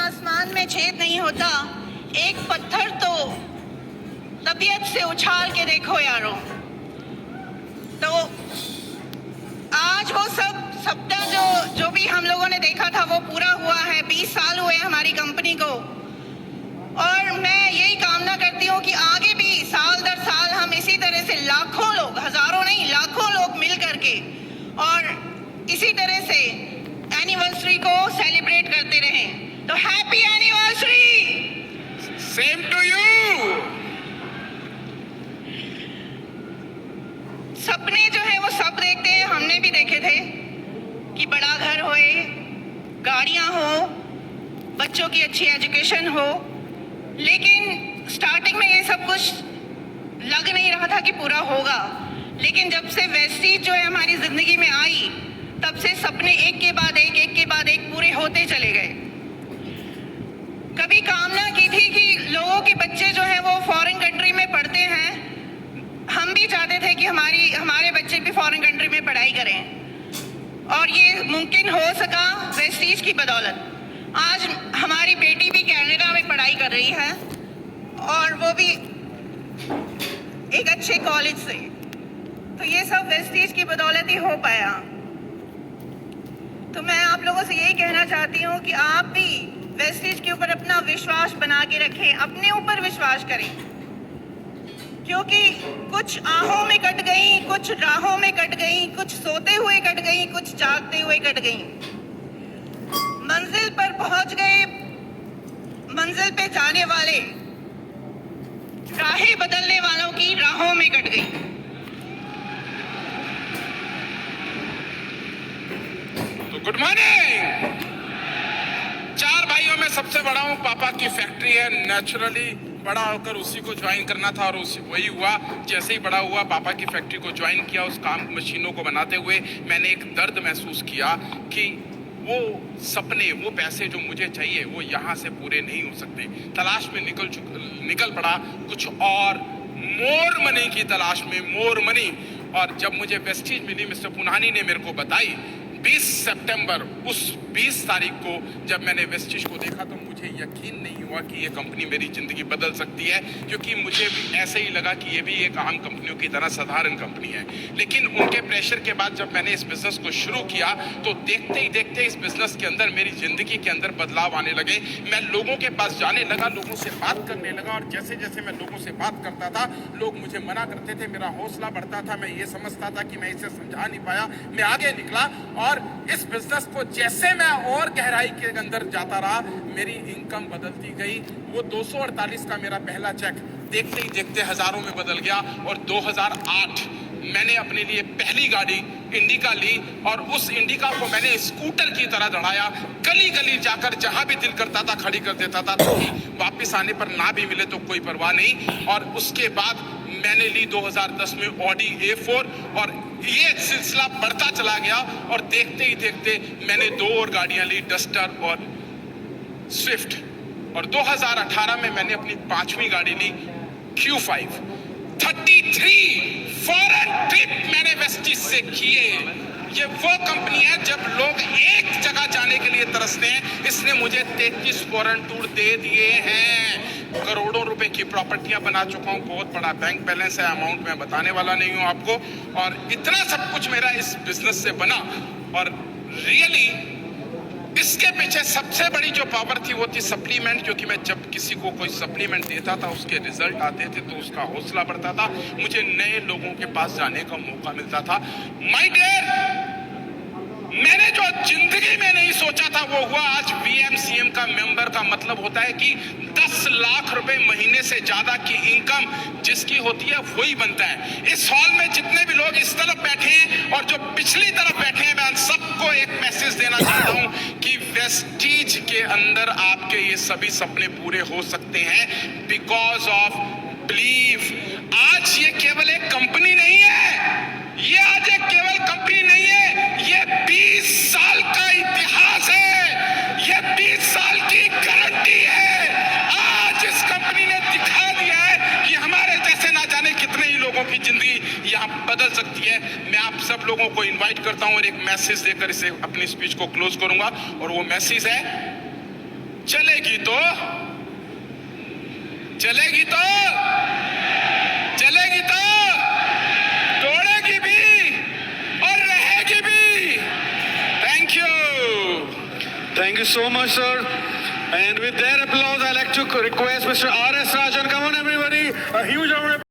आसमान में छेद नहीं होता, एक पत्थर तो तबीयत से उछाल के देखो यारो। तो आज वो सब सपना जो भी हम लोगों ने देखा था वो पूरा हुआ है। 20 साल हुए हमारी कंपनी को, और मैं यही कामना करती हूँ कि आगे भी साल दर साल हम इसी तरह से लाखों लोग, हजारों नहीं लाखों लोग मिल करके और इसी तरह से एनिवर्सरी को सेलिब्रेट करते रहें। तो happy anniversary. Same to you. सपने जो है वो सब देखते हैं, हमने भी देखे थे कि बड़ा घर होए, गाड़ियां हो, बच्चों की अच्छी एजुकेशन हो, लेकिन स्टार्टिंग में ये सब कुछ लग नहीं रहा था कि पूरा होगा। लेकिन जब से वेस्टीज जो है हमारी जिंदगी में आई, तब से सपने एक के बाद एक पूरे होते चले गए। कभी कामना की थी कि लोगों के बच्चे जो हैं वो फॉरेन कंट्री में पढ़ते हैं, हम भी चाहते थे कि हमारे बच्चे भी फॉरेन कंट्री में पढ़ाई करें, और ये मुमकिन हो सका वेस्टीज की बदौलत। आज हमारी बेटी भी कनाडा में पढ़ाई कर रही है, और वो भी एक अच्छे कॉलेज से। तो ये सब वेस्टीज की बदौलत ही हो पाया। तो मैं आप लोगों से यही कहना चाहती हूँ कि आप भी वेस्टीज के ऊपर अपना विश्वास बना के रखें, अपने ऊपर विश्वास करें, क्योंकि कुछ आहों में कट गई, कुछ राहों में कट गई, कुछ सोते हुए कट गई, कुछ जागते हुए कट गई। मंजिल पर पहुंच गए, मंजिल पे जाने वाले राहें बदलने वालों की राहों में कट गई। तो गुड मॉर्निंग। 4 भाइयों में सबसे बड़ा हूँ, पापा की फैक्ट्री है। नेचुरली बड़ा होकर उसी को ज्वाइन करना था, और वही हुआ। जैसे ही बड़ा हुआ पापा की फैक्ट्री को ज्वाइन किया, उस काम मशीनों को बनाते हुए मैंने एक दर्द महसूस किया कि वो सपने, वो पैसे जो मुझे चाहिए वो यहाँ से पूरे नहीं हो सकते। तलाश में निकल पड़ा कुछ और, मोर मनी की तलाश में, मोर मनी। और जब मुझे वेस्टीज मिली, मिस्टर पुनानी ने मेरे को बताई, 20 सितंबर, उस 20 तारीख को जब मैंने वेस्टीज को देखा तो मुझे यकीन नहीं हुआ कि ये कंपनी मेरी ज़िंदगी बदल सकती है, क्योंकि मुझे भी ऐसे ही लगा कि ये भी एक आम कंपनियों की तरह साधारण कंपनी है। लेकिन उनके प्रेशर के बाद जब मैंने इस बिज़नेस को शुरू किया तो देखते ही देखते इस बिज़नेस के अंदर, मेरी ज़िंदगी के अंदर बदलाव आने लगे। मैं लोगों के पास जाने लगा, लोगों से बात करने लगा, और जैसे जैसे मैं लोगों से बात करता था लोग मुझे मना करते थे, मेरा हौसला बढ़ता था। मैं ये समझता था कि मैं इसे समझा नहीं पाया, मैं आगे निकला, और इस बिजनेस को जैसे मैं और गहराई के अंदर जाता रहा, मेरी इनकम बदलती गई। वो 248 का मेरा पहला चेक देखते ही देखते हजारों में बदल गया, और 2008 मैंने अपने लिए पहली गाड़ी इंडिका ली, और उस इंडिका को मैंने स्कूटर की तरह दौड़ाया। गली गली जाकर जहां भी दिल करता था खड़ी कर देता था, तो वापस आने पर ना भी मिले तो कोई परवाह नहीं। और उसके बाद मैंने ली 2010 में ऑडी A4, और ये सिलसिला बढ़ता चला गया, और देखते ही देखते मैंने 2 और गाड़ियां ली, डस्टर और स्विफ्ट। और 2018 में मैंने अपनी 5वीं गाड़ी ली, Q5। 33 फॉरेन ट्रिप मैंने वेस्टीज से किए। ये वो कंपनी है जब लोग एक जगह जाने के लिए तरसते हैं। इसने मुझे 33 फॉरेन टूर दे दिए हैं। करोड़ों रुपए की प्रॉपर्टियां बना चुका हूं, बहुत बड़ा बैंक बैलेंस है, अमाउंट मैं बताने वाला नहीं हूं आपको। और इतना सब कुछ मेरा इस बिजनेस से बना, और रियली इसके पीछे सबसे बड़ी जो पावर थी वो थी सप्लीमेंट, क्योंकि मैं जब किसी को कोई सप्लीमेंट देता था, उसके रिजल्ट आते थे तो उसका हौसला बढ़ता था, मुझे नए लोगों के पास जाने का मौका मिलता था। माय डियर, मैंने जो जिंदगी में नहीं सोचा था वो हुआ। आज VMCM का मेंबर का मतलब होता है कि 10 लाख रुपए महीने से ज्यादा की इनकम जिसकी होती है वही बनता है। इस हॉल में जितने भी लोग इस तरफ बैठे हैं और जो पिछली तरफ बैठे हैं, मैं सबको एक मैसेज देना चाहता हूं कि वेस्टीज के अंदर आपके ये सभी सपने पूरे हो सकते हैं, बिकॉज ऑफ बिलीव। आज ये केवल एक कंपनी नहीं है, ये आज एक केवल कंपनी नहीं है, ये 20 साल का इतिहास है, ये 20 साल की गारंटी है। आज इस कंपनी ने दिखा दिया है कि हमारे जैसे ना जाने कितने ही लोगों की जिंदगी यहाँ बदल सकती है। मैं आप सब लोगों को इनवाइट करता हूँ और एक मैसेज देकर इसे अपनी स्पीच को क्लोज करूंगा, और वो मैसेज है, चले चलेगी तो चलेगी तो चलेगी तो तोड़ेगी भी और रहेगी भी। Thank you. Thank you so much, sir. And with their applause, I'd like to request Mr. R.S. Rajan. Come on, everybody. A huge round of